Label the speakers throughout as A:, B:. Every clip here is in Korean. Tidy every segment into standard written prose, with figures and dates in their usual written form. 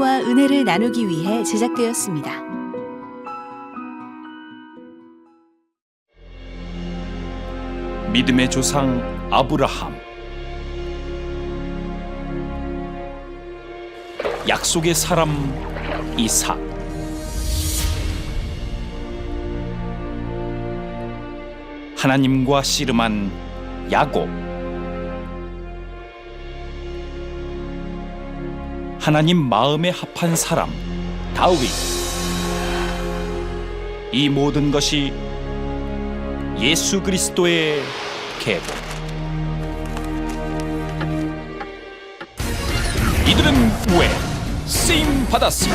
A: 사랑과 은혜를 나누기 위해 제작되었습니다.
B: 믿음의 조상 아브라함, 약속의 사람 이삭, 하나님과 씨름한 야곱, 하나님 마음에 합한 사람 다윗. 이 모든 것이 예수 그리스도의 계보. 이들은 왜 쓰임 받았으며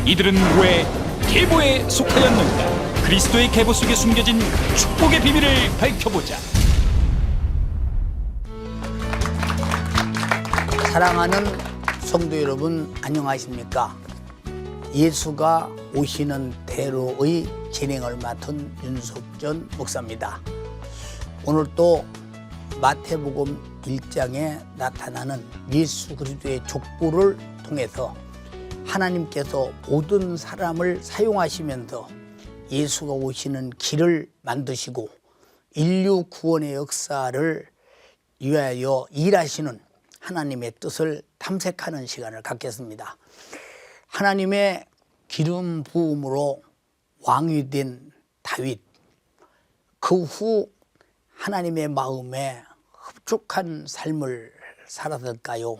B: 이들은 왜 계보에 속하였는가? 그리스도의 계보 속에 숨겨진 축복의 비밀을 밝혀보자.
C: 사랑하는 성도 여러분, 안녕하십니까? 예수가 오시는 대로의 진행을 맡은 윤석전 목사입니다. 오늘 또 마태복음 1장에 나타나는 예수 그리스도의 족보를 통해서 하나님께서 모든 사람을 사용하시면서 예수가 오시는 길을 만드시고 인류 구원의 역사를 위하여 일하시는 하나님의 뜻을 탐색하는 시간을 갖겠습니다. 하나님의 기름 부음으로 왕이 된 다윗, 그 후 하나님의 마음에 흡족한 삶을 살았을까요?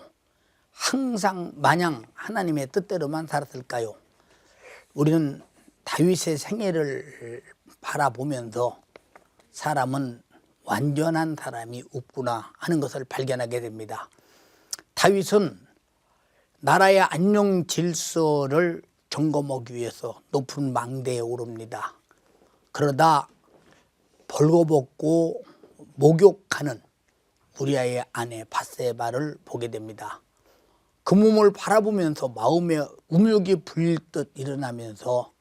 C: 항상 마냥 하나님의 뜻대로만 살았을까요? 우리는 다윗의 생애를 바라보면서 사람은 완전한 사람이 없구나 하는 것을 발견하게 됩니다. 다윗은 나라의 안녕 질서를 점검하기 위해서 높은 망대에 오릅니다. 그러다 벌거벗고 목욕하는 우리아의 아내 밧세바를 보게 됩니다. 그 몸을 바라보면서 마음에 음욕이 불릴 듯 일어나면서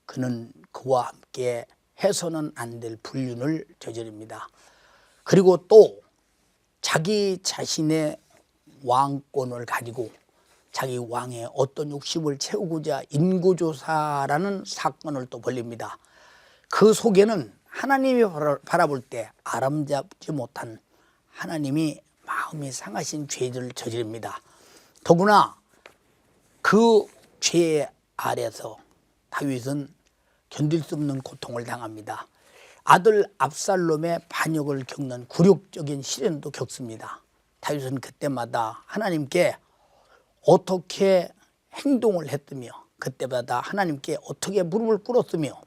C: 그는 그와 함께 해서는 안 될 불륜을 저지릅니다. 그리고 또 자기 자신의 왕권을 가지고 자기 왕의 어떤 욕심을 채우고자 인구조사라는 사건을 또 벌립니다. 그 속에는 하나님이 바라볼 때 아름답지 못한 하나님이 마음이 상하신 죄를 저지릅니다. 더구나 그 죄 아래서 다윗은 견딜 수 없는 고통을 당합니다. 아들 압살롬의 반역을 겪는 굴욕적인 시련도 겪습니다. 다윗은 그때마다 하나님께 어떻게 행동을 했으며 그때마다 하나님께 어떻게 무릎을 꿇었으며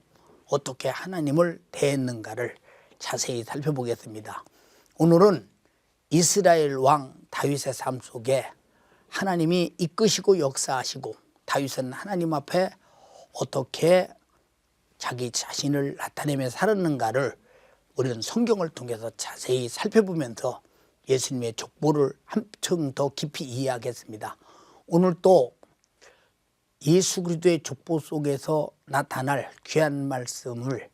C: 어떻게 하나님을 대했는가를 자세히 살펴보겠습니다. 오늘은 이스라엘 왕 다윗의 삶 속에 하나님이 이끄시고 역사하시고 다윗은 하나님 앞에 어떻게 자기 자신을 나타내며 살았는가를 우리는 성경을 통해서 자세히 살펴보면서 예수님의 족보를 한층 더 깊이 이해하겠습니다. 오늘 또 예수 그리스도의 족보 속에서 나타날 귀한 말씀을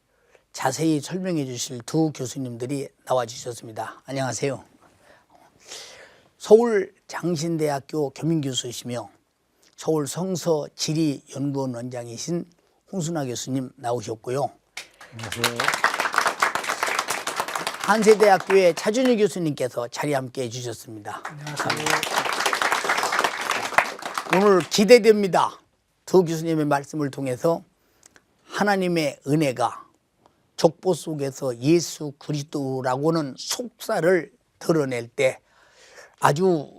C: 자세히 설명해 주실 두 교수님들이 나와 주셨습니다. 안녕하세요. 서울 장신대학교 겸임교수이시며 서울 성서지리연구원 원장이신 홍순아 교수님 나오셨고요. 안녕하세요. 한세대학교의 차준희 교수님께서 자리 함께 해주셨습니다. 안녕하세요. 오늘 기대됩니다. 두 교수님의 말씀을 통해서 하나님의 은혜가 족보 속에서 예수 그리스도라고는 속사를 드러낼 때 아주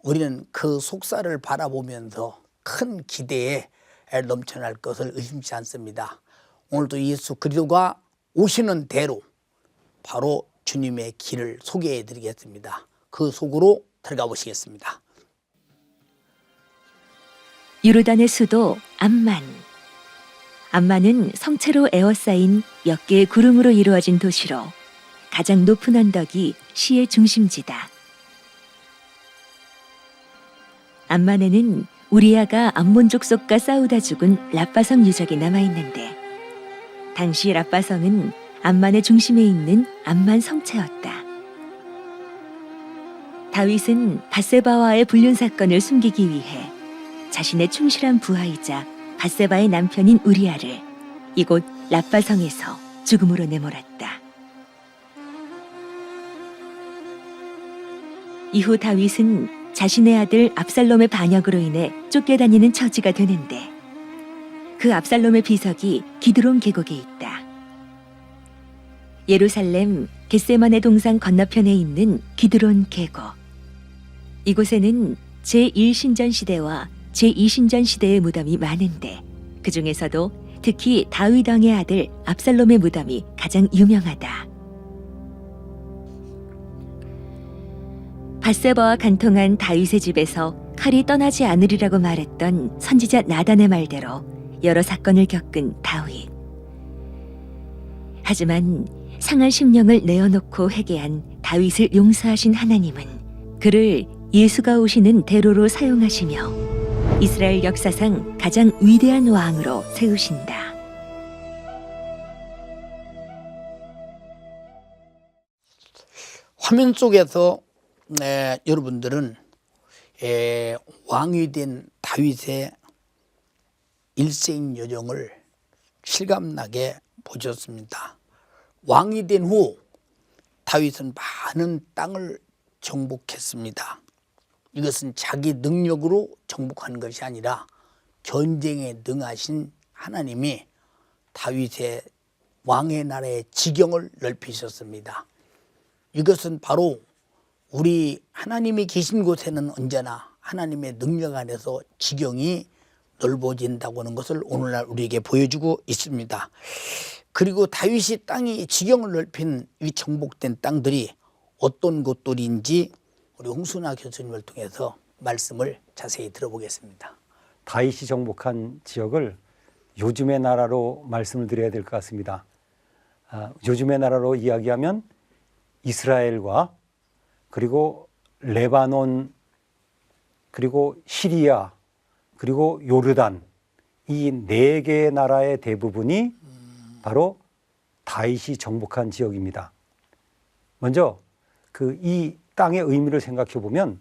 C: 우리는 그 속사를 바라보면서 큰 기대에 넘쳐날 것을 의심치 않습니다. 오늘도 예수 그리스도가 오시는 대로 바로 주님의 길을 소개해 드리겠습니다. 그 속으로 들어가 보시겠습니다.
A: 요르단의 수도 암만. 암만은 성체로 에워싸인 몇 개의 구름으로 이루어진 도시로 가장 높은 언덕이 시의 중심지다. 암만에는 우리아가 암몬 족속과 싸우다 죽은 라빠성 유적이 남아있는데 당시 라빠성은 암만의 중심에 있는 암만 성체였다. 다윗은 밧세바와의 불륜 사건을 숨기기 위해 자신의 충실한 부하이자 밧세바의 남편인 우리아를 이곳 랍바성에서 죽음으로 내몰았다. 이후 다윗은 자신의 아들 압살롬의 반역으로 인해 쫓겨다니는 처지가 되는데 그 압살롬의 비석이 기드론 계곡에 있다. 예루살렘 겟세마네 동산 건너편에 있는 기드론 계곡. 이곳에는 제1신전 시대와 제2신전 시대의 무덤이 많은데 그 중에서도 특히 다윗 왕의 아들 압살롬의 무덤이 가장 유명하다. 밧세바와 간통한 다윗의 집에서 칼이 떠나지 않으리라고 말했던 선지자 나단의 말대로 여러 사건을 겪은 다윗. 하지만 상한 심령을 내어놓고 회개한 다윗을 용서하신 하나님은 그를 예수가 오시는 대로로 사용하시며 이스라엘 역사상 가장 위대한 왕으로 세우신다.
C: 화면 속에서 여러분들은 왕이 된 다윗의 일생 여정을 실감나게 보셨습니다. 왕이 된 후 다윗은 많은 땅을 정복했습니다. 이것은 자기 능력으로 정복한 것이 아니라 전쟁에 능하신 하나님이 다윗의 왕의 나라의 지경을 넓히셨습니다. 이것은 바로 우리 하나님이 계신 곳에는 언제나 하나님의 능력 안에서 지경이 넓어진다고 하는 것을 오늘날 우리에게 보여주고 있습니다. 그리고 다윗이 땅이 지경을 넓힌 이 정복된 땅들이 어떤 곳들인지 우리 홍순아 교수님을 통해서 말씀을 자세히 들어보겠습니다.
D: 다윗이 정복한 지역을 요즘의 나라로 말씀을 드려야 될 것 같습니다. 요즘의 나라로 이야기하면 이스라엘과 그리고 레바논 그리고 시리아 그리고 요르단 이 네 개의 나라의 대부분이 바로 다윗이 정복한 지역입니다. 먼저 이 땅의 의미를 생각해 보면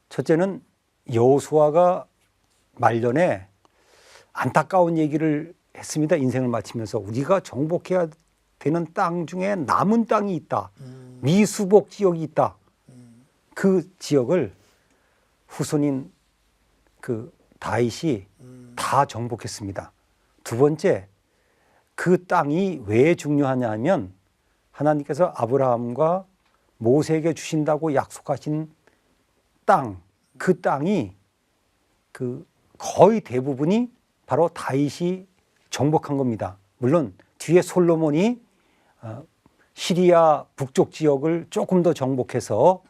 D: 첫째는 여호수아가 말년에 안타까운 얘기를 했습니다. 인생을 마치면서 우리가 정복해야 되는 땅 중에 남은 땅이 있다. 미수복 지역이 있다. 그 지역을 후손인 다윗이 다 정복했습니다. 두 번째, 그 땅이 왜 중요하냐 하면 하나님께서 아브라함과 모세에게 주신다고 약속하신 땅, 그 땅이 거의 대부분이 바로 다윗이 정복한 겁니다. 물론 뒤에 솔로몬이 시리아 북쪽 지역을 조금 더 정복해서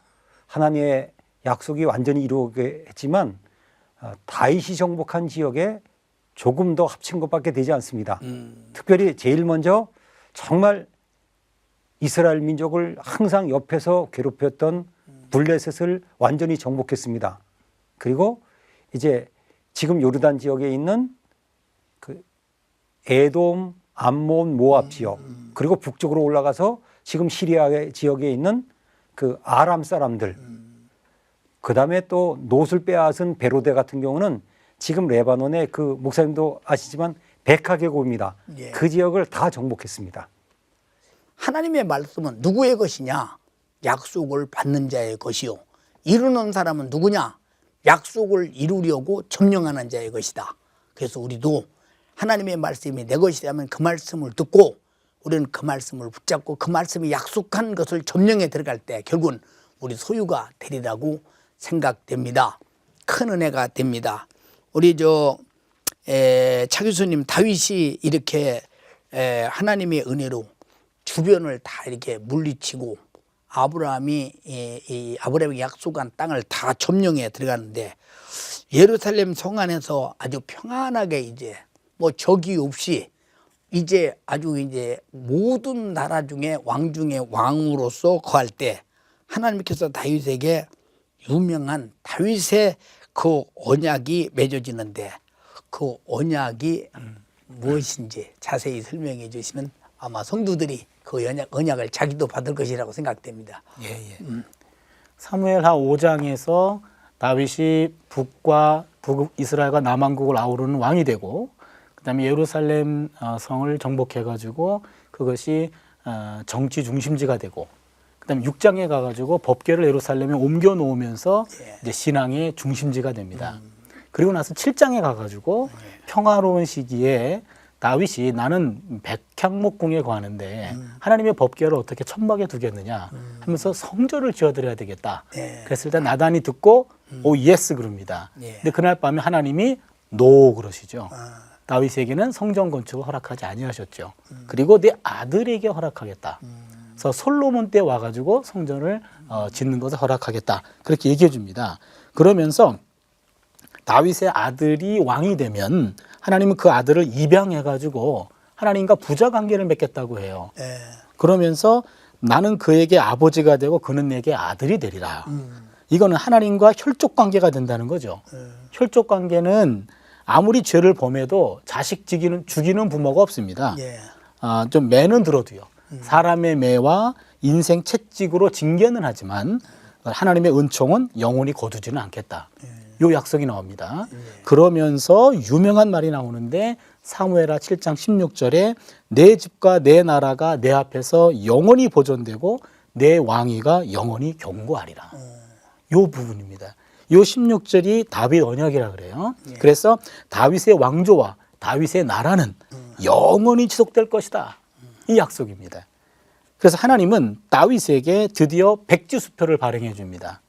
D: 하나님의 약속이 완전히 이루어지게 했지만 다윗이 정복한 지역에 조금 더 합친 것밖에 되지 않습니다. 특별히 제일 먼저 정말 이스라엘 민족을 항상 옆에서 괴롭혔던 블레셋을 완전히 정복했습니다. 그리고 이제 지금 요르단 지역에 있는 에돔, 암몬, 모압 지역 그리고 북쪽으로 올라가서 지금 시리아 지역에 있는 아람 사람들 그 다음에 또 놋을 빼앗은 베로데 같은 경우는 지금 레바논의 목사님도 아시지만 베카 계곡입니다.
C: 예.
D: 그 지역을 다 정복했습니다.
C: 하나님의 말씀은 누구의 것이냐? 약속을 받는 자의 것이요. 이루는 사람은 누구냐? 약속을 이루려고 점령하는 자의 것이다. 그래서 우리도 하나님의 말씀이 내 것이라면 그 말씀을 듣고 우리는 그 말씀을 붙잡고 그 말씀이 약속한 것을 점령에 들어갈 때 결국은 우리 소유가 되리라고 생각됩니다. 큰 은혜가 됩니다. 우리 차 교수님 다윗이 이렇게 하나님의 은혜로 주변을 다 이렇게 물리치고 아브라함이 약속한 땅을 다 점령해 들어가는데 예루살렘 성 안에서 아주 평안하게 이제 적이 없이 이제 아주 이제 모든 나라 중에 왕 중에 왕으로서 거할 때 하나님께서 다윗에게 유명한 다윗의 그 언약이 맺어지는데 그 언약이 무엇인지 자세히 설명해 주시면 아마 성도들이 그 언약을 자기도 받을 것이라고 생각됩니다.
E: 사무엘하 5장에서 다윗이 북과 북이스라엘과 남왕국을 아우르는 왕이 되고, 그다음에 예루살렘 성을 정복해가지고 그것이 정치 중심지가 되고, 그다음에 6장에 가가지고 법궤를 예루살렘에 옮겨 놓으면서 이제 신앙의 중심지가 됩니다. 그리고 나서 7장에 가가지고 평화로운 시기에 다윗이 나는 백향목궁에 거하는데 하나님의 법궤를 어떻게 천막에 두겠느냐 하면서 성전을 지어드려야 되겠다. 그랬을 때 나단이 듣고 오 예스 그럽니다. 근데 그날 밤에 하나님이 노 그러시죠. 다윗에게는 성전 건축을 허락하지 아니하셨죠. 그리고 내 아들에게 허락하겠다. 그래서 솔로몬 때 와가지고 성전을 짓는 것을 허락하겠다. 그렇게 얘기해 줍니다. 그러면서 다윗의 아들이 왕이 되면 하나님은 그 아들을 입양해가지고 하나님과 부자 관계를 맺겠다고 해요. 그러면서 나는 그에게 아버지가 되고 그는 내게 아들이 되리라. 이거는 하나님과 혈족 관계가 된다는 거죠. 혈족 관계는 아무리 죄를 범해도 자식 죽이는 부모가 없습니다. 좀 매는 들어도요. 사람의 매와 인생 채찍으로 징계는 하지만 하나님의 은총은 영원히 거두지는 않겠다. 요 약속이 나옵니다. 그러면서 유명한 말이 나오는데 사무엘하 7장 16절에 내 집과 내 나라가 내 앞에서 영원히 보존되고 내 왕위가 영원히 견고하리라. 요 부분입니다. 요 16절이 다윗 언약이라 그래요. 그래서 다윗의 왕조와 다윗의 나라는 영원히 지속될 것이다. 이 약속입니다. 그래서 하나님은 다윗에게 드디어 백지수표를 발행해 줍니다.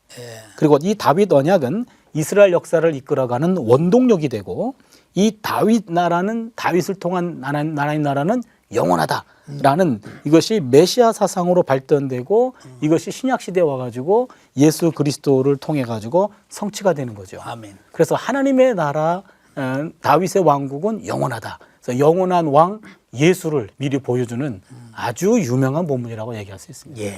E: 그리고 이 다윗 언약은 이스라엘 역사를 이끌어가는 원동력이 되고 이 다윗 나라는 다윗을 통한 나라는 영원하다라는 이것이 메시아 사상으로 발전되고 이것이 신약 시대에 와가지고 예수 그리스도를 통해 가지고 성취가 되는 거죠.
C: 아멘.
E: 그래서 하나님의 나라 다윗의 왕국은 영원하다. 그래서 영원한 왕 예수를 미리 보여주는 아주 유명한 본문이라고 얘기할 수 있습니다.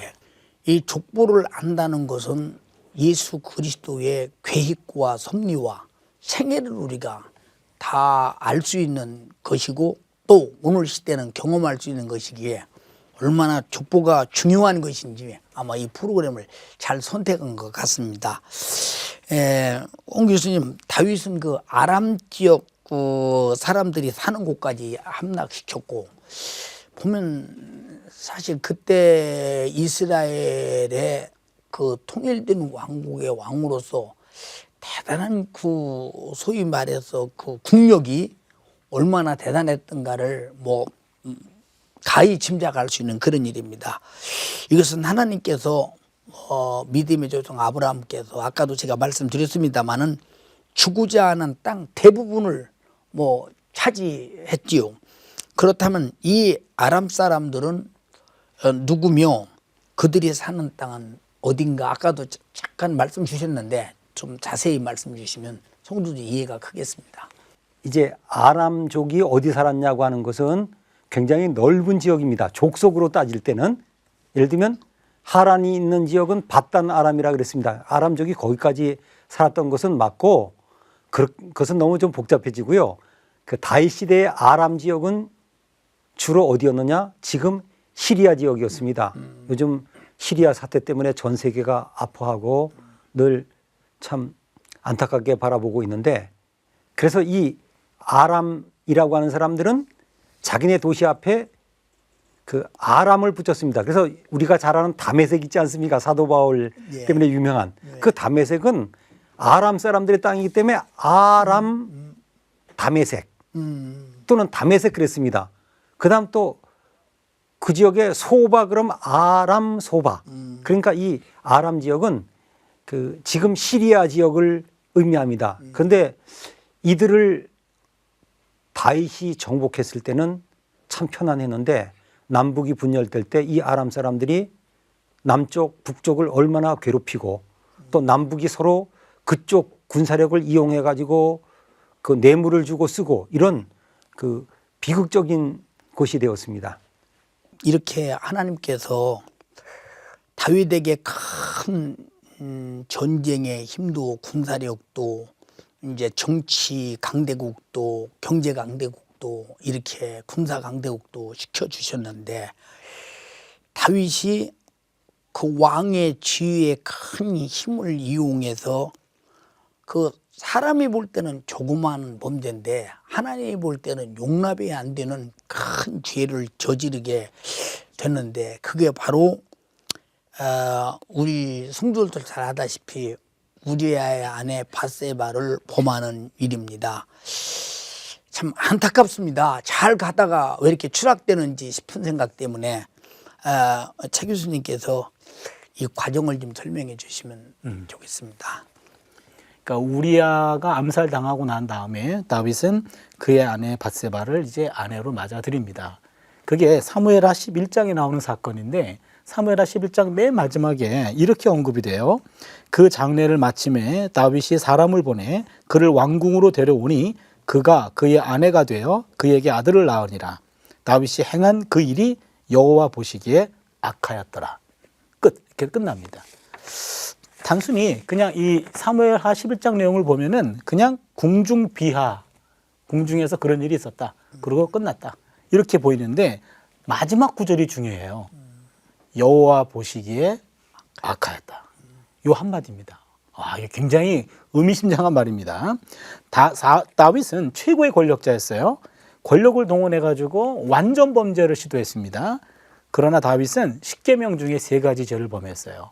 C: 이 족보를 안다는 것은 예수 그리스도의 계획과 섭리와 생애를 우리가 다 알 수 있는 것이고 또 오늘 시대는 경험할 수 있는 것이기에 얼마나 족보가 중요한 것인지 아마 이 프로그램을 잘 선택한 것 같습니다. 옹 교수님, 다윗은 그 아람 지역 그 사람들이 사는 곳까지 함락시켰고 보면 사실 그때 이스라엘의 그 통일된 왕국의 왕으로서 대단한 그 소위 말해서 그 국력이 얼마나 대단했던가를 뭐 가히 짐작할 수 있는 그런 일입니다. 이것은 하나님께서 믿음의 조상 아브라함께서 아까도 제가 말씀드렸습니다마는 주고자 하는 땅 대부분을 뭐 차지했지요. 그렇다면 이 아람 사람들은 누구며 그들이 사는 땅은 어딘가 아까도 잠깐 말씀 주셨는데 좀 자세히 말씀 주시면 성도들 이해가 크겠습니다.
D: 이제 아람족이 어디 살았냐고 하는 것은 굉장히 넓은 지역입니다. 족속으로 따질 때는 예를 들면 하란이 있는 지역은 바단 아람이라 그랬습니다. 아람족이 거기까지 살았던 것은 맞고 그것은 너무 좀 복잡해지고요. 그 다윗 시대의 아람 지역은 주로 어디였느냐? 지금 시리아 지역이었습니다. 요즘 시리아 사태 때문에 전 세계가 아파하고 늘 참 안타깝게 바라보고 있는데 그래서 이 아람이라고 하는 사람들은 자기네 도시 앞에 그 아람을 붙였습니다. 그래서 우리가 잘 아는 다메섹 있지 않습니까? 사도 바울 때문에 유명한 그 다메섹은 아람 사람들의 땅이기 때문에 아람 다메섹 또는 다메섹 그랬습니다. 그 다음 또 그 지역에 소바 그럼 아람 소바. 그러니까 이 아람 지역은 그 지금 시리아 지역을 의미합니다. 그런데 이들을 다윗이 정복했을 때는 참 편안했는데 남북이 분열될 때 이 아람 사람들이 남쪽 북쪽을 얼마나 괴롭히고 또 남북이 서로 그쪽 군사력을 이용해 가지고 그 뇌물을 주고 쓰고 이런 그 비극적인 곳이 되었습니다.
C: 이렇게 하나님께서 다윗에게 큰 전쟁의 힘도 군사력도 이제 정치 강대국도 경제 강대국도 이렇게 군사 강대국도 시켜주셨는데 다윗이 그 왕의 지위의 큰 힘을 이용해서 그 사람이 볼 때는 조그마한 범죄인데 하나님이 볼 때는 용납이 안 되는 큰 죄를 저지르게 됐는데 그게 바로 우리 성도들 잘 아다시피 우리아의 아내 밧세바를 범하는 일입니다. 참 안타깝습니다. 잘 가다가 왜 이렇게 추락되는지 싶은 생각 때문에 최 교수님께서 이 과정을 좀 설명해 주시면 좋겠습니다.
E: 그러니까 우리아가 암살당하고 난 다음에 다윗은 그의 아내 밧세바를 이제 아내로 맞아들입니다. 그게 사무엘하 11장에 나오는 사건인데 사무엘하 11장 맨 마지막에 이렇게 언급이 돼요. 그 장례를 마침에 다윗이 사람을 보내 그를 왕궁으로 데려오니 그가 그의 아내가 되어 그에게 아들을 낳으니라. 다윗이 행한 그 일이 여호와 보시기에 악하였더라. 끝. 이렇게 끝납니다. 단순히 그냥 이 사무엘하 11장 내용을 보면은 그냥 궁중 비하, 궁중에서 그런 일이 있었다. 그리고 끝났다. 이렇게 보이는데 마지막 구절이 중요해요. 여호와 보시기에 악하였다. 요 한마디입니다. 이게 굉장히 의미심장한 말입니다. 다윗은 최고의 권력자였어요. 권력을 동원해가지고 완전 범죄를 시도했습니다. 그러나 다윗은 10계명 중에 3가지 죄를 범했어요.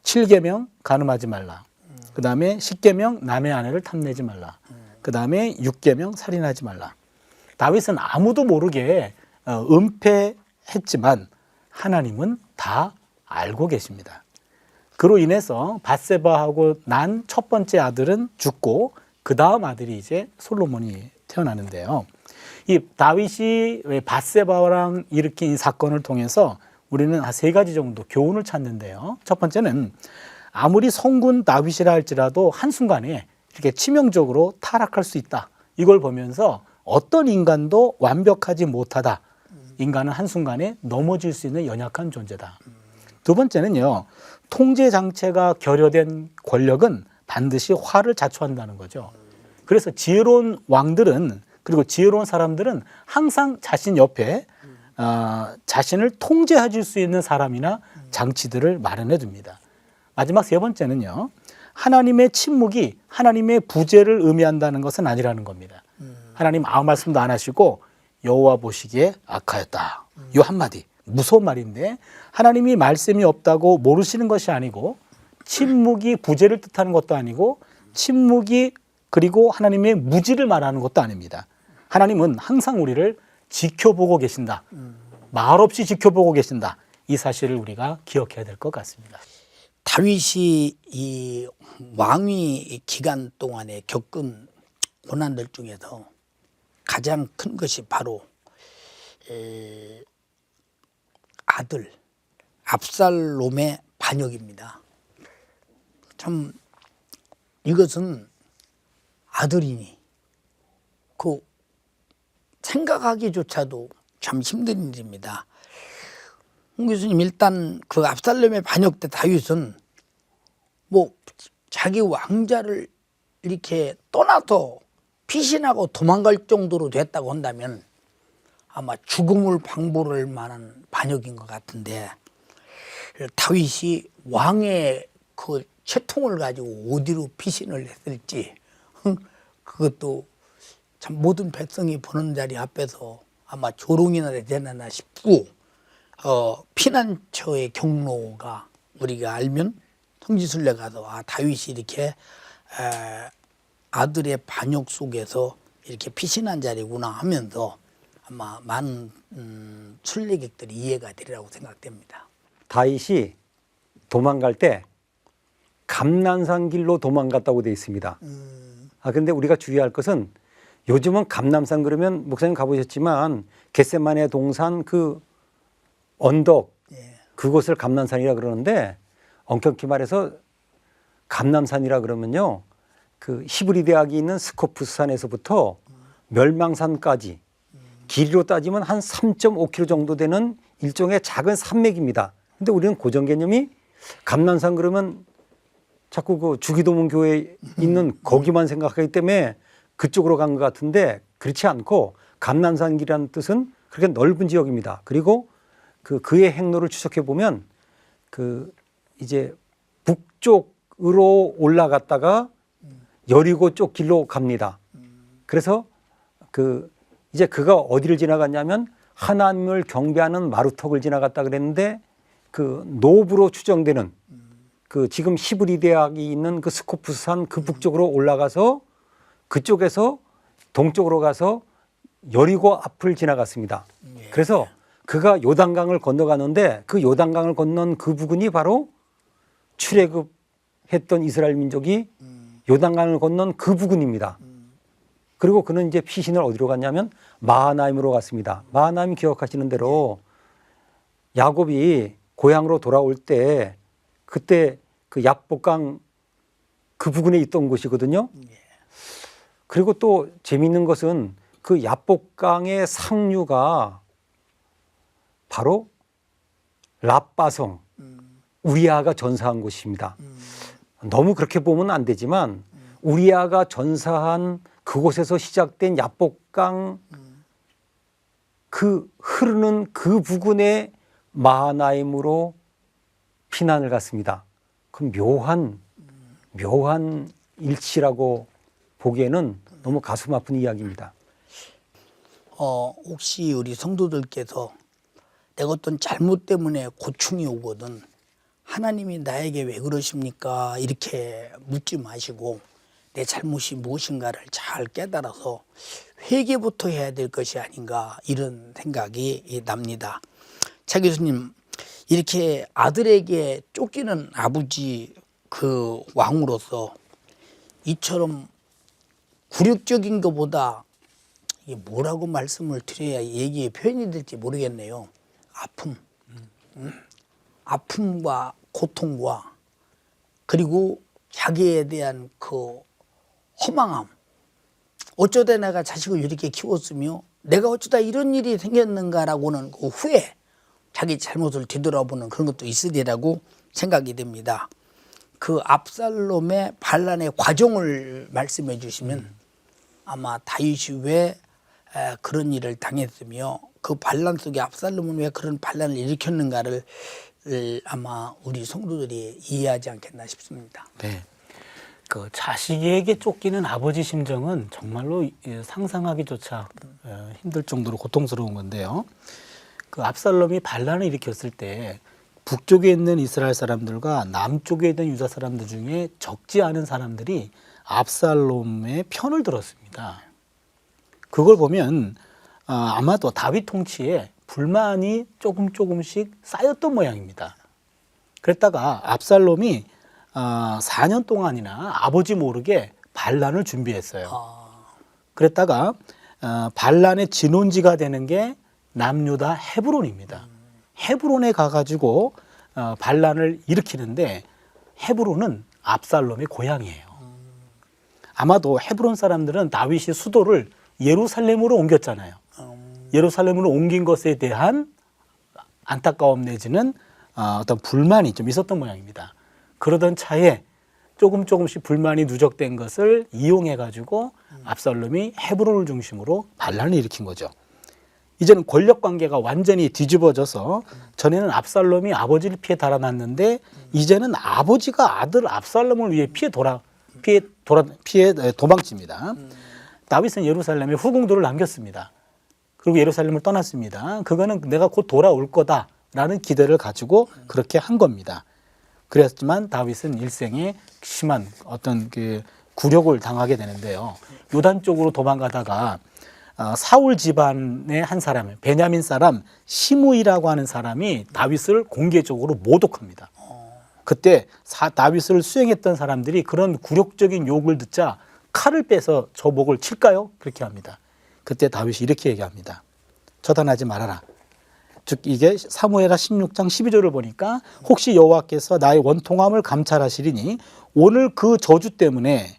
E: 7계명 간음하지 말라. 그 다음에 10계명 남의 아내를 탐내지 말라. 그 다음에 6계명 살인하지 말라. 다윗은 아무도 모르게 은폐했지만 하나님은 다 알고 계십니다. 그로 인해서 밧세바하고 난 첫 번째 아들은 죽고 그 다음 아들이 이제 솔로몬이 태어나는데요. 이 다윗이 밧세바랑 일으킨 이 사건을 통해서 우리는 한 3가지 정도 교훈을 찾는데요. 첫 번째는 아무리 성군 다윗이라 할지라도 한순간에 이렇게 치명적으로 타락할 수 있다. 이걸 보면서 어떤 인간도 완벽하지 못하다. 인간은 한순간에 넘어질 수 있는 연약한 존재다. 두 번째는요. 통제 장치가 결여된 권력은 반드시 화를 자초한다는 거죠. 그래서 지혜로운 왕들은 그리고 지혜로운 사람들은 항상 자신 옆에 자신을 통제해 줄 수 있는 사람이나 장치들을 마련해 둡니다. 마지막 3번째는요. 하나님의 침묵이 하나님의 부재를 의미한다는 것은 아니라는 겁니다. 하나님 아무 말씀도 안 하시고 여호와 보시기에 악하였다. 이 한마디 무서운 말인데 하나님이 말씀이 없다고 모르시는 것이 아니고 침묵이 부재를 뜻하는 것도 아니고 침묵이 그리고 하나님의 무지를 말하는 것도 아닙니다. 하나님은 항상 우리를 지켜보고 계신다. 말없이 지켜보고 계신다. 이 사실을 우리가 기억해야 될 것 같습니다.
C: 다윗이 이 왕위 기간 동안에 겪은 고난들 중에서 가장 큰 것이 바로 아들 압살롬의 반역입니다. 참 이것은 아들이니 그 생각하기조차도 참 힘든 일입니다. 홍 교수님 일단 그 압살롬의 반역 때 다윗은 뭐 자기 왕자를 이렇게 떠나서 피신하고 도망갈 정도로 됐다고 한다면 아마 죽음을 방불할 만한 반역인 것 같은데 다윗이 왕의 그 채통을 가지고 어디로 피신을 했을지 그것도 참 모든 백성이 보는 자리 앞에서 아마 조롱이나 되나 싶고 피난처의 경로가 우리가 알면 성지순례 가서 다윗이 이렇게 아들의 반역 속에서 이렇게 피신한 자리구나 하면서 아마 많은 순례객들이 이해가 되리라고 생각됩니다.
D: 다윗이 도망갈 때 감난산 길로 도망갔다고 되어 있습니다. 근데 우리가 주의할 것은 요즘은 감난산 그러면 목사님 가보셨지만 겟세마네 동산 그 언덕 그곳을 감난산이라 그러는데 엄격히 말해서 감난산이라 그러면요 그 히브리 대학이 있는 스코프스산에서부터 멸망산까지 길이로 따지면 한 3.5km 정도 되는 일종의 작은 산맥입니다. 근데 우리는 고정 개념이 감난산 그러면 자꾸 그 주기도문 교회에 있는 거기만 생각하기 때문에 그쪽으로 간 것 같은데 그렇지 않고 감난산길이라는 뜻은 그렇게 넓은 지역입니다. 그리고 그의 행로를 추적해 보면 그 이제 북쪽으로 올라갔다가 여리고 쪽 길로 갑니다. 그래서 이제 그가 어디를 지나갔냐면 하나님을 경배하는 마루턱을 지나갔다 그랬는데 그 노브로 추정되는 그 지금 히브리 대학이 있는 그 스코프산 그 북쪽으로 올라가서 그쪽에서 동쪽으로 가서 여리고 앞을 지나갔습니다. 그래서 그가 요단강을 건너가는데 그 요단강을 건넌 그 부근이 바로 출애굽했던 이스라엘 민족이 요단강을 건넌 그 부근입니다. 그리고 그는 이제 피신을 어디로 갔냐면 마하나임으로 갔습니다. 마하나임 기억하시는 대로 야곱이 고향으로 돌아올 때 그때 그 야복강 그 부근에 있던 곳이거든요. 그리고 또 재미있는 것은 그 야복강의 상류가 바로 라빠성 우리아가 전사한 곳입니다. 너무 그렇게 보면 안 되지만 우리아가 전사한 그곳에서 시작된 야복강 그 흐르는 그 부근의 마하나임으로 피난을 갔습니다. 그 묘한 일치라고 보기에는 너무 가슴 아픈 이야기입니다.
C: 혹시 우리 성도들께서 내가 어떤 잘못 때문에 고충이 오거든 하나님이 나에게 왜 그러십니까? 이렇게 묻지 마시고 내 잘못이 무엇인가를 잘 깨달아서 회개부터 해야 될 것이 아닌가 이런 생각이 납니다. 차 교수님, 이렇게 아들에게 쫓기는 아버지 그 왕으로서 이처럼 굴욕적인 것보다 이게 뭐라고 말씀을 드려야 얘기의 표현이 될지 모르겠네요. 아픔과 고통과 그리고 자기에 대한 그 허망함. 어쩌다 내가 자식을 이렇게 키웠으며 내가 어쩌다 이런 일이 생겼는가라고는 그 후에 자기 잘못을 뒤돌아보는 그런 것도 있으리라고 생각이 됩니다. 그 압살롬의 반란의 과정을 말씀해 주시면 아마 다윗이 왜 그런 일을 당했으며 그 반란 속에 압살롬은 왜 그런 반란을 일으켰는가를 아마 우리 성도들이 이해하지 않겠나 싶습니다.
E: 네. 그 자식에게 쫓기는 아버지 심정은 정말로 상상하기조차 힘들 정도로 고통스러운 건데요. 그 압살롬이 반란을 일으켰을 때 북쪽에 있는 이스라엘 사람들과 남쪽에 있는 유다 사람들 중에 적지 않은 사람들이 압살롬의 편을 들었습니다. 그걸 보면 아마도 다윗 통치에 불만이 조금씩 쌓였던 모양입니다. 그랬다가 압살롬이 4년 동안이나 아버지 모르게 반란을 준비했어요. 그랬다가 반란의 진원지가 되는 게 남유다 헤브론입니다. 헤브론에 가가지고 반란을 일으키는데 헤브론은 압살롬의 고향이에요. 아마도 헤브론 사람들은 다윗이 수도를 예루살렘으로 옮겼잖아요. 예루살렘으로 옮긴 것에 대한 안타까움 내지는 어떤 불만이 좀 있었던 모양입니다. 그러던 차에 조금씩 불만이 누적된 것을 이용해가지고 압살롬이 헤브론을 중심으로 반란을 일으킨 거죠. 이제는 권력 관계가 완전히 뒤집어져서 전에는 압살롬이 아버지를 피해 달아났는데 이제는 아버지가 아들 압살롬을 위해 피해 도망칩니다. 다윗은 예루살렘에 후궁들을 남겼습니다. 그리고 예루살렘을 떠났습니다. 그거는 내가 곧 돌아올 거다라는 기대를 가지고 그렇게 한 겁니다. 그랬지만 다윗은 일생에 심한 어떤 그 굴욕을 당하게 되는데요. 요단 쪽으로 도망가다가 사울 집안의 한 사람, 베냐민 사람 시므이라고 하는 사람이 다윗을 공개적으로 모독합니다. 그때 다윗을 수행했던 사람들이 그런 굴욕적인 욕을 듣자 칼을 빼서 저 목을 칠까요? 그렇게 합니다. 그때 다윗이 이렇게 얘기합니다. 처단하지 말아라. 즉 이게 사무엘하 16장 12절을 보니까 혹시 여호와께서 나의 원통함을 감찰하시리니 오늘 그 저주 때문에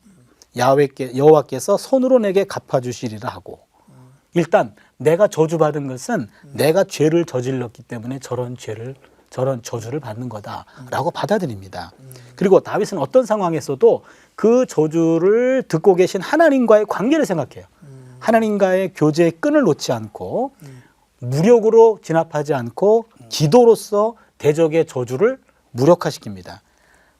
E: 여호와께서 손으로 내게 갚아주시리라 하고 일단 내가 저주받은 것은 내가 죄를 저질렀기 때문에 저런 저주를 받는 거다라고 받아들입니다. 그리고 다윗은 어떤 상황에서도 그 저주를 듣고 계신 하나님과의 관계를 생각해요. 하나님과의 교제의 끈을 놓지 않고 무력으로 진압하지 않고 기도로서 대적의 저주를 무력화시킵니다.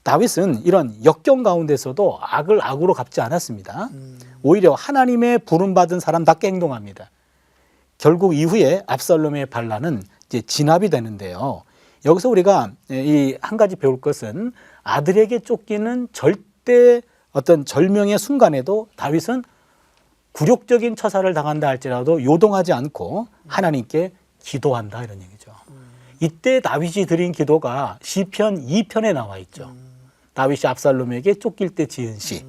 E: 다윗은 이런 역경 가운데서도 악을 악으로 갚지 않았습니다. 오히려 하나님의 부름받은 사람답게 행동합니다. 결국 이후에 압살롬의 반란은 이제 진압이 되는데요. 여기서 우리가 이 한 가지 배울 것은 아들에게 쫓기는 절대 어떤 절명의 순간에도 다윗은 굴욕적인 처사를 당한다 할지라도 요동하지 않고 하나님께 기도한다 이런 얘기죠. 이때 다윗이 드린 기도가 시편 2편에 나와 있죠. 다윗이 압살롬에게 쫓길 때 지은 시.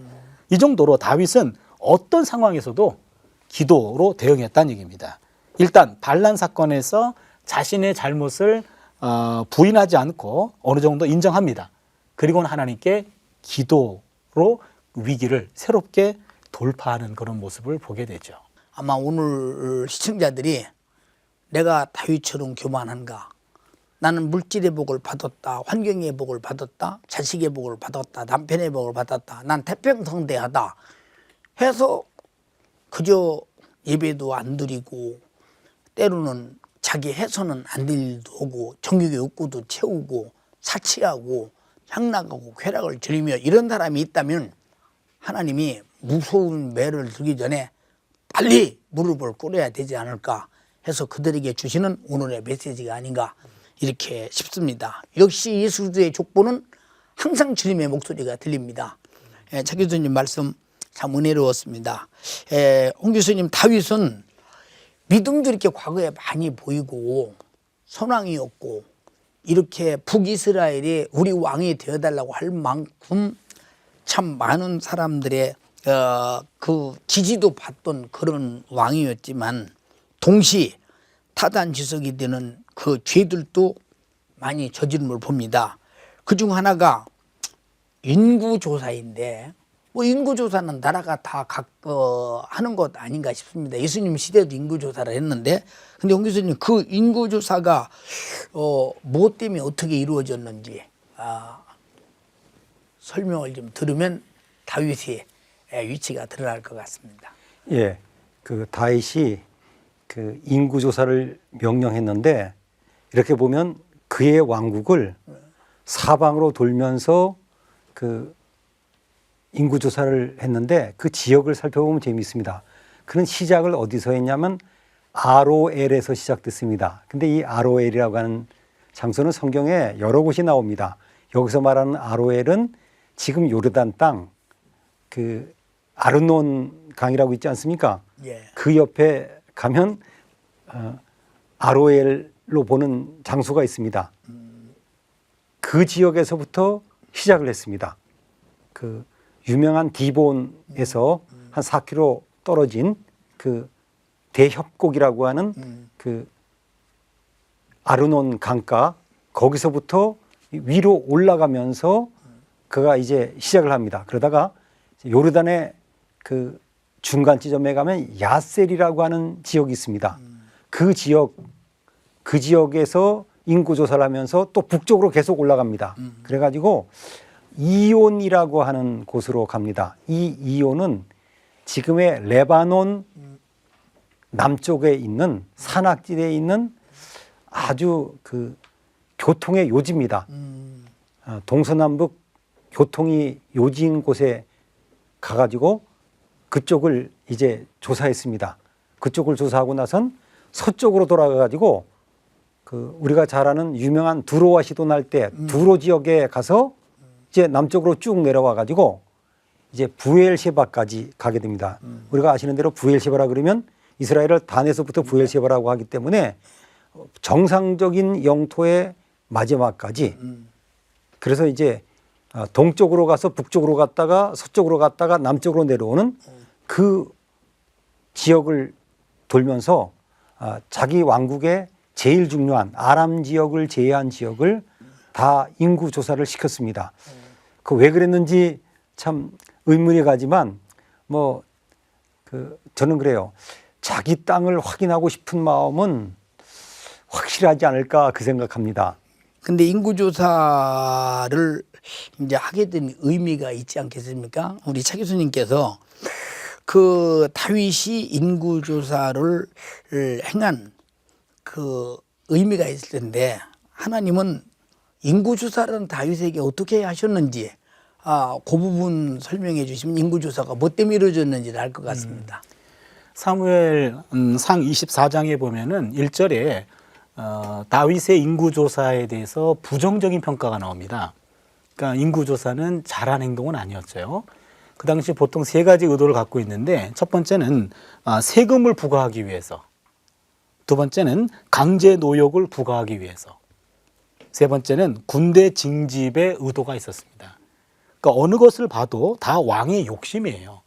E: 이 정도로 다윗은 어떤 상황에서도 기도로 대응했다는 얘기입니다. 일단 반란 사건에서 자신의 잘못을 부인하지 않고 어느 정도 인정합니다. 그리고는 하나님께 기도로 위기를 새롭게 돌파하는 그런 모습을 보게 되죠.
C: 아마 오늘 시청자들이 내가 다윗처럼 교만한가? 나는 물질의 복을 받았다. 환경의 복을 받았다. 자식의 복을 받았다. 남편의 복을 받았다. 난 태평성대하다 해서 그저 예배도 안 드리고 때로는 자기 해서는 안 될 일도 오고 정욕의 욕구도 채우고 사치하고 향락하고 쾌락을 즐기며 이런 사람이 있다면 하나님이 무서운 매를 들기 전에 빨리 무릎을 꿇어야 되지 않을까 해서 그들에게 주시는 오늘의 메시지가 아닌가 이렇게 싶습니다. 역시 예수의 족보는 항상 주님의 목소리가 들립니다. 차 교수님 말씀 참 은혜로웠습니다. 홍 교수님, 다윗은 믿음도 이렇게 과거에 많이 보이고 선왕이었고 이렇게 북이스라엘이 우리 왕이 되어달라고 할 만큼 참 많은 사람들의 그 지지도 받던 그런 왕이었지만 동시에 타단지석이 되는 그 죄들도 많이 저지른 걸 봅니다. 그중 하나가 인구조사인데 뭐 인구조사는 나라가 다 하는 것 아닌가 싶습니다. 예수님 시대도 인구조사를 했는데 근데 홍 교수님 그 인구조사가 뭐 때문에 어떻게 이루어졌는지 설명을 좀 들으면 다윗의 위치가 드러날 것 같습니다.
D: 예, 그 다윗이 그 인구조사를 명령했는데 이렇게 보면 그의 왕국을 사방으로 돌면서 그 인구조사를 했는데 그 지역을 살펴보면 재미있습니다. 그는 시작을 어디서 했냐면 아로엘에서 시작됐습니다. 근데 이 아로엘이라고 하는 장소는 성경에 여러 곳이 나옵니다. 여기서 말하는 아로엘은 지금 요르단 땅 그 아르논 강이라고 있지 않습니까?
C: 예.
D: 그 옆에 가면 아로엘로 보는 장소가 있습니다. 그 지역에서부터 시작을 했습니다. 그 유명한 디본에서 한 4km 떨어진 그 대협곡이라고 하는 그 아르논 강가 거기서부터 위로 올라가면서 그가 이제 시작을 합니다. 그러다가 요르단의 그 중간 지점에 가면 야셀이라고 하는 지역이 있습니다. 그 지역에서 인구 조사를 하면서 또 북쪽으로 계속 올라갑니다. 그래가지고 이온이라고 하는 곳으로 갑니다. 이 이온은 지금의 레바논 남쪽에 있는 산악지대에 있는 아주 그 교통의 요지입니다. 동서남북 교통이 요지인 곳에 가가지고 그쪽을 이제 조사했습니다. 그쪽을 조사하고 나선 서쪽으로 돌아가가지고 그 우리가 잘 아는 유명한 두로와 시돈할 때 두로 지역에 가서 이제 남쪽으로 쭉 내려와가지고 이제 부엘셰바까지 가게 됩니다. 우리가 아시는 대로 부엘셰바라 그러면 이스라엘을 단에서부터 부엘셰바라고 하기 때문에 정상적인 영토의 마지막까지 그래서 이제 동쪽으로 가서 북쪽으로 갔다가 서쪽으로 갔다가 남쪽으로 내려오는 그 지역을 돌면서 자기 왕국의 제일 중요한 아람 지역을 제외한 지역을 다 인구 조사를 시켰습니다. 그 왜 그랬는지 참 의문이 가지만 뭐 저는 그래요. 자기 땅을 확인하고 싶은 마음은 확실하지 않을까 그 생각합니다.
C: 근데 인구조사를 이제 하게 된 의미가 있지 않겠습니까? 우리 차 교수님께서 그 다윗이 인구조사를 행한 그 의미가 있을 텐데 하나님은 인구조사는 다윗에게 어떻게 하셨는지 그 부분 설명해 주시면 인구조사가 뭐 때문에 이루어졌는지를 알 것 같습니다.
E: 사무엘 상 24장에 보면은 1절에 다윗의 인구조사에 대해서 부정적인 평가가 나옵니다. 그러니까 인구조사는 잘한 행동은 아니었죠. 그 당시 보통 세 가지 의도를 갖고 있는데 첫 번째는 세금을 부과하기 위해서, 두 번째는 강제 노역을 부과하기 위해서, 세 번째는 군대 징집의 의도가 있었습니다. 그러니까 어느 것을 봐도 다 왕의 욕심이에요.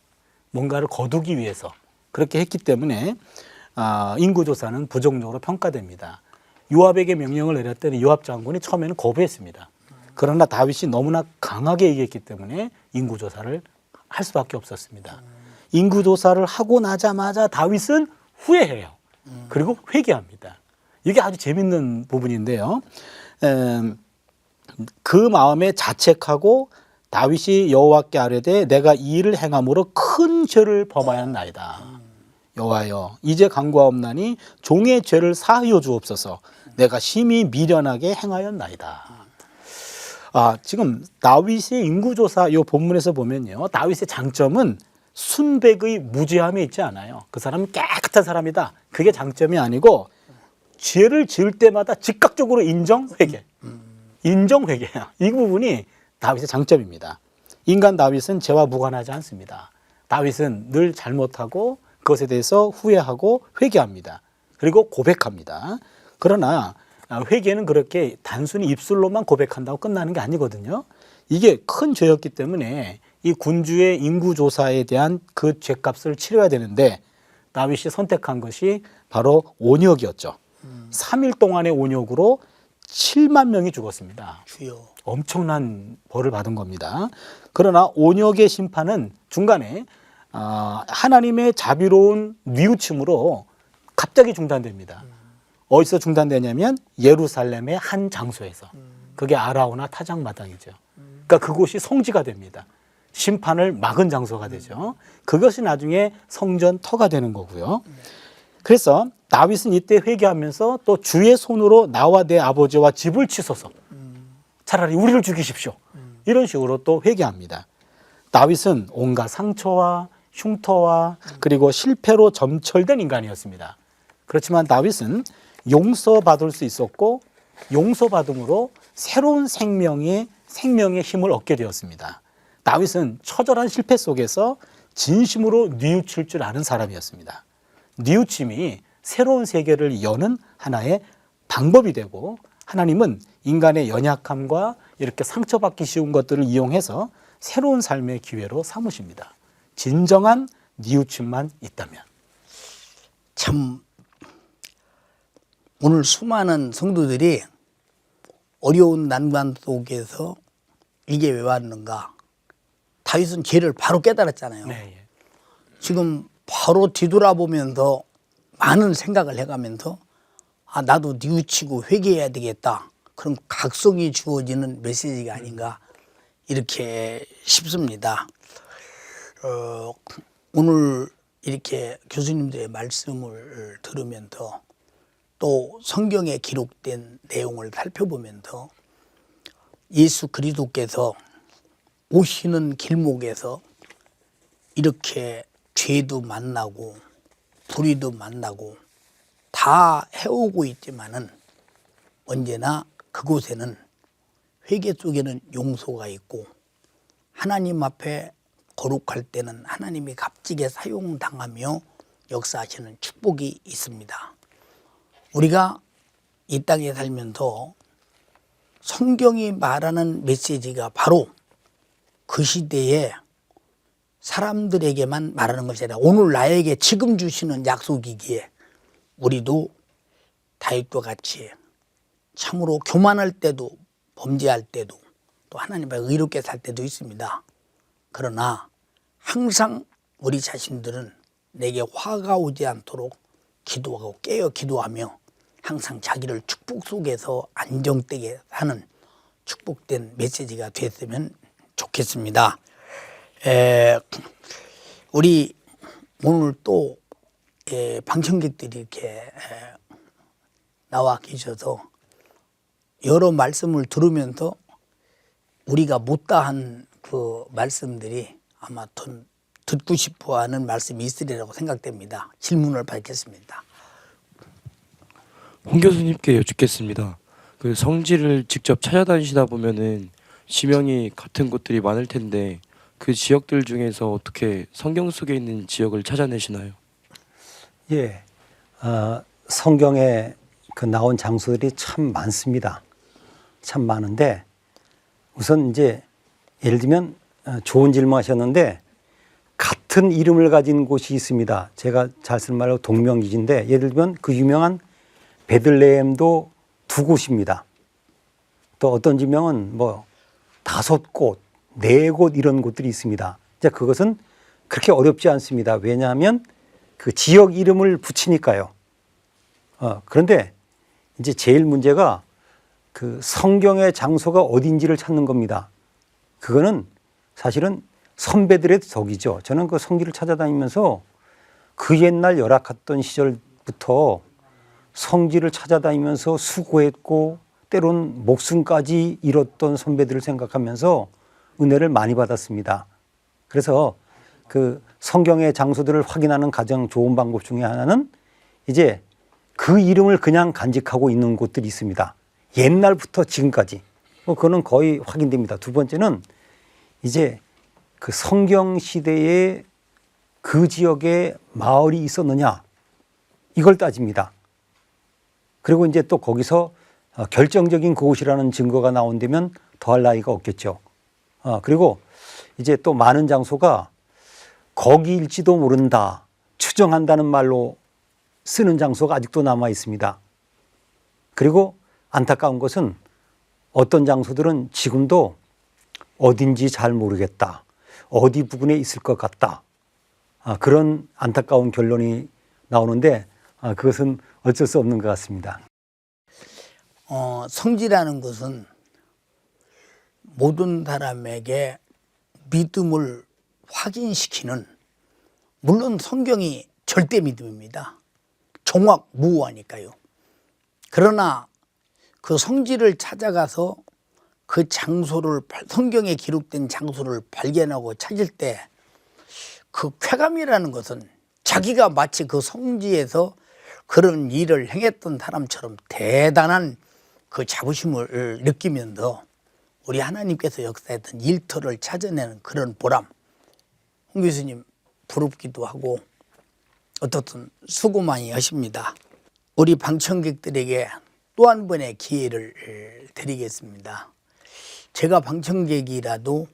E: 뭔가를 거두기 위해서 그렇게 했기 때문에 인구조사는 부정적으로 평가됩니다. 요압에게 명령을 내렸더니 요압 장군이 처음에는 거부했습니다. 그러나 다윗이 너무나 강하게 얘기했기 때문에 인구조사를 할 수밖에 없었습니다. 인구조사를 하고 나자마자 다윗은 후회해요. 그리고 회개합니다. 이게 아주 재밌는 부분인데요. 그 마음에 자책하고 다윗이 여호와께 아뢰되 내가 이 일을 행함으로 큰 죄를 범하였나이다. 여호와여 이제 간구하옵나니 종의 죄를 사하여 주옵소서. 내가 심히 미련하게 행하였나이다. 지금 다윗의 인구조사 이 본문에서 보면요, 다윗의 장점은 순백의 무죄함에 있지 않아요. 그 사람은 깨끗한 사람이다. 그게 장점이 아니고 죄를 지을 때마다 즉각적으로 인정회개. 인정회개야. 이 부분이 다윗의 장점입니다. 인간 다윗은 죄와 무관하지 않습니다. 다윗은 늘 잘못하고 그것에 대해서 후회하고 회개합니다. 그리고 고백합니다. 그러나 회개는 그렇게 단순히 입술로만 고백한다고 끝나는 게 아니거든요. 이게 큰 죄였기 때문에 이 군주의 인구조사에 대한 그 죄값을 치러야 되는데 다윗이 선택한 것이 바로 온역이었죠. 3일 동안의 온역으로 7만 명이 죽었습니다.
C: 주여.
E: 엄청난 벌을 받은 겁니다. 그러나 온역의 심판은 중간에 하나님의 자비로운 뉘우침으로 갑자기 중단됩니다. 어디서 중단되냐면 예루살렘의 한 장소에서. 그게 아라우나 타작마당이죠. 그러니까 그곳이 성지가 됩니다. 심판을 막은 장소가 되죠. 그것이 나중에 성전 터가 되는 거고요. 그래서 다윗은 이때 회개하면서 또 주의 손으로 나와 내 아버지와 집을 치소서. 차라리 우리를 죽이십시오. 이런 식으로 또 회개합니다. 다윗은 온갖 상처와 흉터와 그리고 실패로 점철된 인간이었습니다. 그렇지만 다윗은 용서받을 수 있었고 용서받음으로 새로운 생명의 힘을 얻게 되었습니다. 다윗은 처절한 실패 속에서 진심으로 뉘우칠 줄 아는 사람이었습니다. 뉘우침이 새로운 세계를 여는 하나의 방법이 되고 하나님은 인간의 연약함과 이렇게 상처받기 쉬운 것들을 이용해서 새로운 삶의 기회로 삼으십니다. 진정한 뉘우침만 있다면.
C: 참 오늘 수많은 성도들이 어려운 난관 속에서 이게 왜 왔는가. 다윗은 죄를 바로 깨달았잖아요.
E: 네.
C: 지금 바로 뒤돌아보면서 많은 생각을 해가면서 나도 뉘우치고 회개해야 되겠다. 그럼 각성이 주어지는 메시지가 아닌가 이렇게 싶습니다. 오늘 이렇게 교수님들의 말씀을 들으면서 또 성경에 기록된 내용을 살펴보면서 예수 그리스도께서 오시는 길목에서 이렇게 죄도 만나고 불의도 만나고 다 해오고 있지만은 언제나 그곳에는 회개 속에는 용서가 있고 하나님 앞에 거룩할 때는 하나님이 값지게 사용당하며 역사하시는 축복이 있습니다. 우리가 이 땅에 살면서 성경이 말하는 메시지가 바로 그 시대에 사람들에게만 말하는 것이 아니라 오늘 나에게 지금 주시는 약속이기에 우리도 다윗과 같이 참으로 교만할 때도 범죄할 때도 또 하나님 앞에 의롭게 살 때도 있습니다. 그러나 항상 우리 자신들은 내게 화가 오지 않도록 기도하고 깨어 기도하며 항상 자기를 축복 속에서 안정되게 하는 축복된 메시지가 됐으면 좋겠습니다. 우리 오늘 또 방청객들이 이렇게 나와 계셔서 여러 말씀을 들으면서 우리가 못다한 그 말씀들이 아마 더 듣고 싶어하는 말씀이 있으리라고 생각됩니다. 질문을 받겠습니다.
F: 홍 교수님께 여쭙겠습니다. 그 성지를 직접 찾아다니시다 보면은 지명이 같은 곳들이 많을 텐데 그 지역들 중에서 어떻게 성경 속에 있는 지역을 찾아내시나요?
D: 예, 성경에 그 나온 장소들이 참 많습니다. 참 많은데 우선 이제 예를 들면 좋은 질문하셨는데 같은 이름을 가진 곳이 있습니다. 제가 잘 쓰는 말로 동명이인데 예를 들면 그 유명한 베들레헴도 2곳입니다. 또 어떤 지명은 뭐 5곳, 4곳 이런 곳들이 있습니다. 이제 그것은 그렇게 어렵지 않습니다. 왜냐하면 그 지역 이름을 붙이니까요. 그런데 이제 제일 문제가 그 성경의 장소가 어딘지를 찾는 겁니다. 그거는 사실은 선배들의 덕이죠. 저는 그 성지를 찾아다니면서 그 옛날 열악했던 시절부터 성지를 찾아다니면서 수고했고 때론 목숨까지 잃었던 선배들을 생각하면서 은혜를 많이 받았습니다. 그래서 그 성경의 장소들을 확인하는 가장 좋은 방법 중에 하나는 이제 그 이름을 그냥 간직하고 있는 곳들이 있습니다. 옛날부터 지금까지. 그거는 거의 확인됩니다. 두 번째는 이제 그 성경 시대에 그 지역에 마을이 있었느냐 이걸 따집니다. 그리고 이제 또 거기서 결정적인 그곳이라는 증거가 나온다면 더할 나위가 없겠죠. 그리고 이제 또 많은 장소가 거기일지도 모른다, 추정한다는 말로 쓰는 장소가 아직도 남아 있습니다. 그리고 안타까운 것은 어떤 장소들은 지금도 어딘지 잘 모르겠다, 어디 부근에 있을 것 같다, 그런 안타까운 결론이 나오는데 그것은 어쩔 수 없는 것 같습니다.
C: 성지라는 것은 모든 사람에게 믿음을 확인시키는, 물론 성경이 절대 믿음입니다. 종합무오하니까요. 그러나 그 성지를 찾아가서 그 장소를, 성경에 기록된 장소를 발견하고 찾을 때 그 쾌감이라는 것은 자기가 마치 그 성지에서 그런 일을 행했던 사람처럼 대단한 그 자부심을 느끼면서 우리 하나님께서 역사했던 일터를 찾아내는 그런 보람, 홍 교수님 부럽기도 하고 어떻든 수고 많이 하십니다. 우리 방청객들에게 또 한 번의 기회를 드리겠습니다. 제가 방청객이라도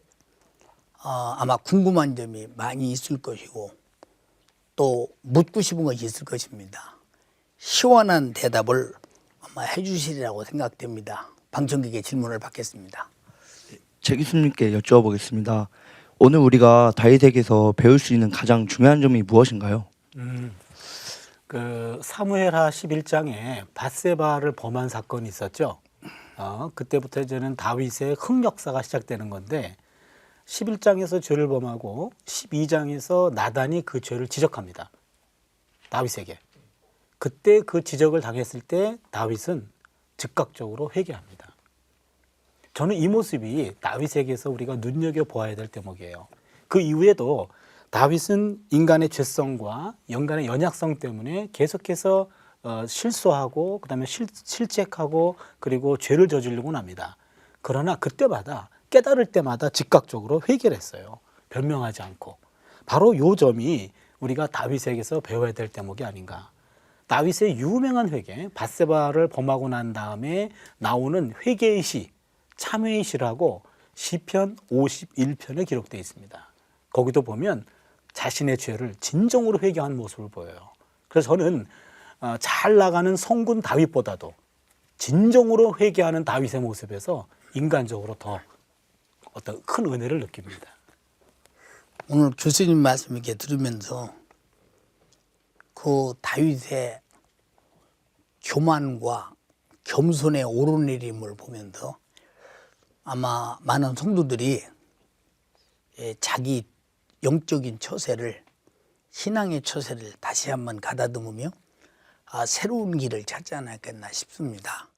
C: 아마 궁금한 점이 많이 있을 것이고 또 묻고 싶은 것이 있을 것입니다. 시원한 대답을 아마 해주시리라고 생각됩니다. 방청객의 질문을 받겠습니다.
G: 제 교수님께 여쭤보겠습니다. 오늘 우리가 다윗에게서 배울 수 있는 가장 중요한 점이 무엇인가요?
E: 그 사무엘하 11장에 밧세바를 범한 사건이 있었죠. 그때부터 이제는 다윗의 흑역사가 시작되는 건데 11장에서 죄를 범하고 12장에서 나단이 그 죄를 지적합니다. 다윗에게. 그때 그 지적을 당했을 때 다윗은 즉각적으로 회개합니다. 저는 이 모습이 다윗에게서 우리가 눈여겨보아야 될 대목이에요. 그 이후에도 다윗은 인간의 죄성과 인간의 연약성 때문에 계속해서 실수하고 그다음에 실책하고 그리고 죄를 저지르곤 합니다. 그러나 그때마다 깨달을 때마다 즉각적으로 회개를 했어요. 변명하지 않고. 바로 이 점이 우리가 다윗에게서 배워야 될 대목이 아닌가. 다윗의 유명한 회개, 밧세바를 범하고 난 다음에 나오는 회개의 시, 참회의 시라고 시편 51편에 기록되어 있습니다. 거기도 보면 자신의 죄를 진정으로 회개한 모습을 보여요. 그래서 저는 잘 나가는 성군 다윗보다도 진정으로 회개하는 다윗의 모습에서 인간적으로 더 어떤 큰 은혜를 느낍니다.
C: 오늘 교수님 말씀 이렇게 들으면서 그 다윗의 교만과 겸손의 오르내림을 보면서 아마 많은 성도들이 자기 영적인 처세를, 신앙의 처세를 다시 한번 가다듬으며 새로운 길을 찾지 않았겠나 싶습니다.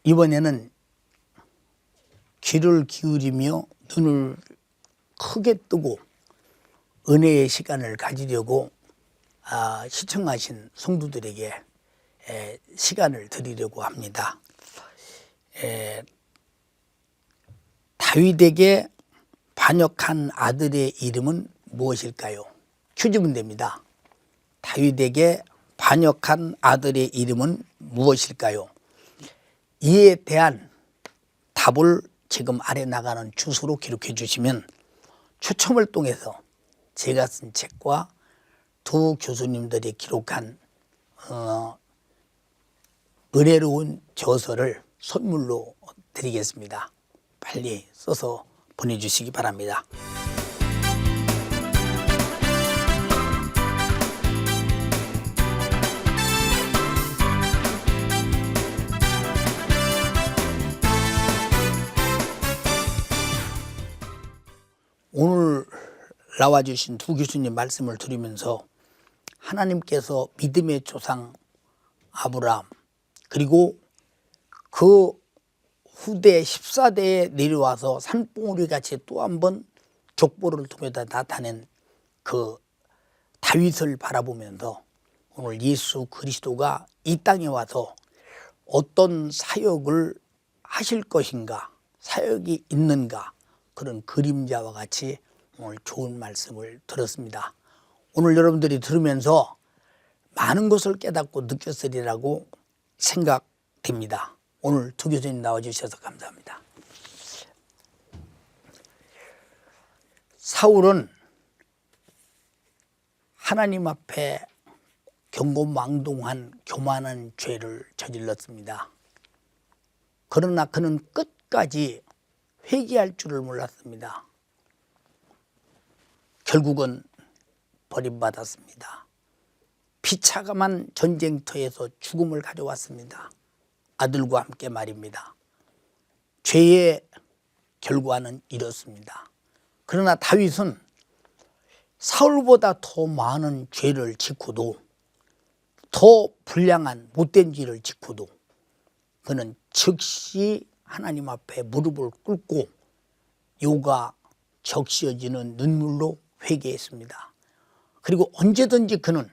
C: 이번에는 귀를 기울이며 눈을 크게 뜨고 은혜의 시간을 가지려고 시청하신 성도들에게 시간을 드리려고 합니다. 다윗에게 반역한 아들의 이름은 무엇일까요? 퀴즈 문제입니다. 다윗에게 반역한 아들의 이름은 무엇일까요? 이에 대한 답을 지금 아래 나가는 주소로 기록해 주시면 추첨을 통해서 제가 쓴 책과 두 교수님들이 기록한 은혜로운 저서를 선물로 드리겠습니다. 빨리 써서 보내주시기 바랍니다. 오늘 나와주신 두 교수님 말씀을 들으면서 하나님께서 믿음의 조상 아브라함 그리고 그 후대 14대에 내려와서 산봉우리 같이 또 한 번 족보를 통해서 나타낸 그 다윗을 바라보면서 오늘 예수 그리스도가 이 땅에 와서 어떤 사역을 하실 것인가, 사역이 있는가, 그런 그림자와 같이 오늘 좋은 말씀을 들었습니다. 오늘 여러분들이 들으면서 많은 것을 깨닫고 느꼈으리라고 생각됩니다. 오늘 두 교수님 나와주셔서 감사합니다. 사울은 하나님 앞에 경고망동한 교만한 죄를 저질렀습니다. 그러나 그는 끝까지 회개할 줄을 몰랐습니다. 결국은 버림받았습니다. 비참한 전쟁터에서 죽음을 가져왔습니다. 아들과 함께 말입니다. 죄의 결과는 이렇습니다. 그러나 다윗은 사울보다 더 많은 죄를 짓고도 더 불량한 못된 죄를 짓고도 그는 즉시 하나님 앞에 무릎을 꿇고 요가 적셔지는 눈물로 회개했습니다. 그리고 언제든지 그는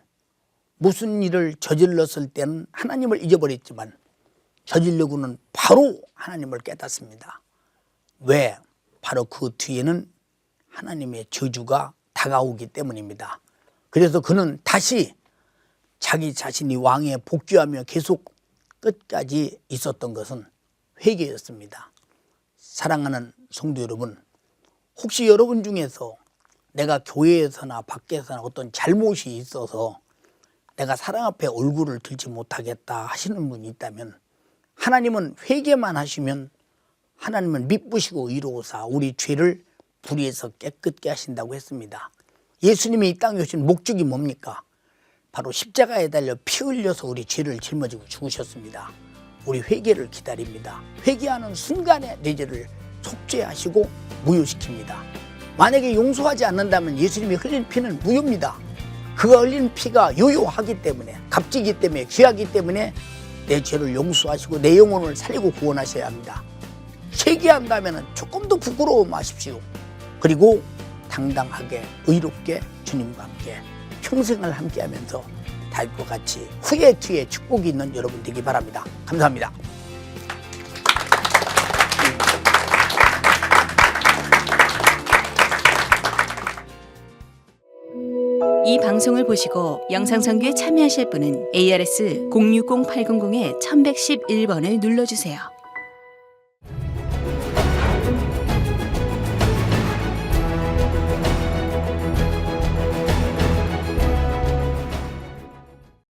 C: 무슨 일을 저질렀을 때는 하나님을 잊어버렸지만 저지르고는 바로 하나님을 깨닫습니다. 왜? 바로 그 뒤에는 하나님의 저주가 다가오기 때문입니다. 그래서 그는 다시 자기 자신이 왕에 복귀하며 계속 끝까지 있었던 것은 회개였습니다. 사랑하는 성도 여러분, 혹시 여러분 중에서 내가 교회에서나 밖에서나 어떤 잘못이 있어서 내가 사랑 앞에 얼굴을 들지 못하겠다 하시는 분이 있다면 하나님은 회개만 하시면 하나님은 미쁘시고 의로우사 우리 죄를 불의에서 깨끗게 하신다고 했습니다. 예수님이 이 땅에 오신 목적이 뭡니까? 바로 십자가에 달려 피 흘려서 우리 죄를 짊어지고 죽으셨습니다. 우리 회개를 기다립니다. 회개하는 순간에 내 죄를 속죄하시고 무효시킵니다. 만약에 용서하지 않는다면 예수님이 흘린 피는 무효입니다. 그가 흘린 피가 요요하기 때문에, 값지기 때문에, 귀하기 때문에 내 죄를 용서하시고 내 영혼을 살리고 구원하셔야 합니다. 회개한다면 조금 더 부끄러워 마십시오. 그리고 당당하게 의롭게 주님과 함께 평생을 함께하면서 다윗과 같이 후에 뒤에 축복이 있는 여러분 되기 바랍니다. 감사합니다.
H: 이 방송을 보시고 영상선교에 참여하실 분은 ARS 060-800-1111번을 눌러주세요.